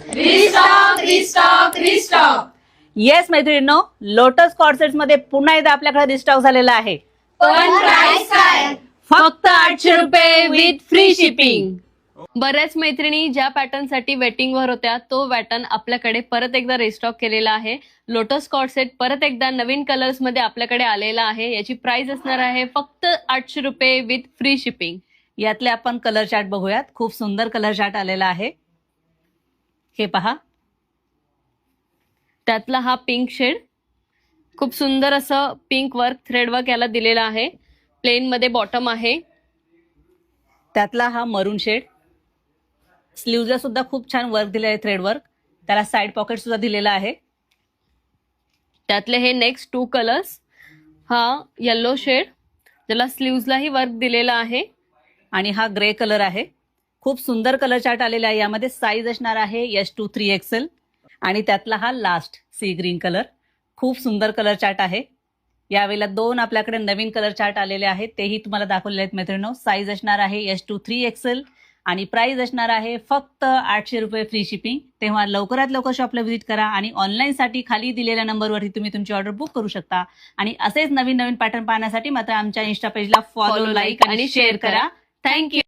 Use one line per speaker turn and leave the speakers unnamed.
Restock restock restock.
Yes मैत्रिणींनो, lotus corsets मध्ये पुन्हा एकदा आपल्याकडे रिस्टॉक झालेला आहे.
पण प्राइस काय?
फक्त 800 रुपये विथ फ्री शिपिंग.
बऱ्याच मैत्रिणी ज्या पॅटर्न साठी वेटिंग वर होत्या तो पॅटर्न आपल्याकडे परत एकदा रिस्टॉक केलेला आहे. लोटस कॉर्ड सेट परत एकदा नवीन कलर्स मध्ये आपल्याकडे आलेला आहे. याची प्राइस असणार आहे फक्त 800 रुपये विथ फ्री शिपिंग.
यातले आपण कलर चार्ट बघूयात. खूप सुंदर कलर चार्ट आलेला आहे. हे पहा,
त्यातला हा पिंक शेड, खूप सुंदर असं पिंक वर्क थ्रेड वर्क याला दिलेला आहे. प्लेन मध्ये बॉटम आहे.
त्यातला हा मरून शेड, स्लीव्हजला सुद्धा खूप छान वर्क दिलेलं आहे, थ्रेड वर्क. त्याला साइड पॉकेट सुद्धा दिलेला आहे.
त्यातले हे नेक्स्ट 2 कलर्स, हा येलो शेड ज्याला स्लीव्हजलाही वर्क दिलेला आहे
आणि हा ग्रे कलर आहे. खूप सुंदर कलर चार्ट आलेला आहे. यामध्ये साईज असणार आहे S2 3XL. आणि त्यातला हा लास्ट सी ग्रीन कलर, खूप सुंदर कलर चार्ट आहे. यावेळेला 2 आपल्याकडे नवीन कलर चार्ट आलेले आहेत, तेही तुम्हाला दाखवलेले आहेत मैत्रिणींनो. साईज असणार आहे S2 3XL आणि प्राइस असणार आहे फक्त 800 रुपये फ्री शिपिंग. तेव्हा लवकरात लवकर शॉपला व्हिजिट करा आणि ऑनलाईनसाठी खाली दिलेल्या नंबरवरती तुम्ही तुमची ऑर्डर बुक करू शकता. आणि असेच नवीन नवीन पॅटर्न पाहण्यासाठी मात्र आमच्या इन्स्टा पेजला फॉलो, लाईक आणि शेअर करा.
थँक्यू.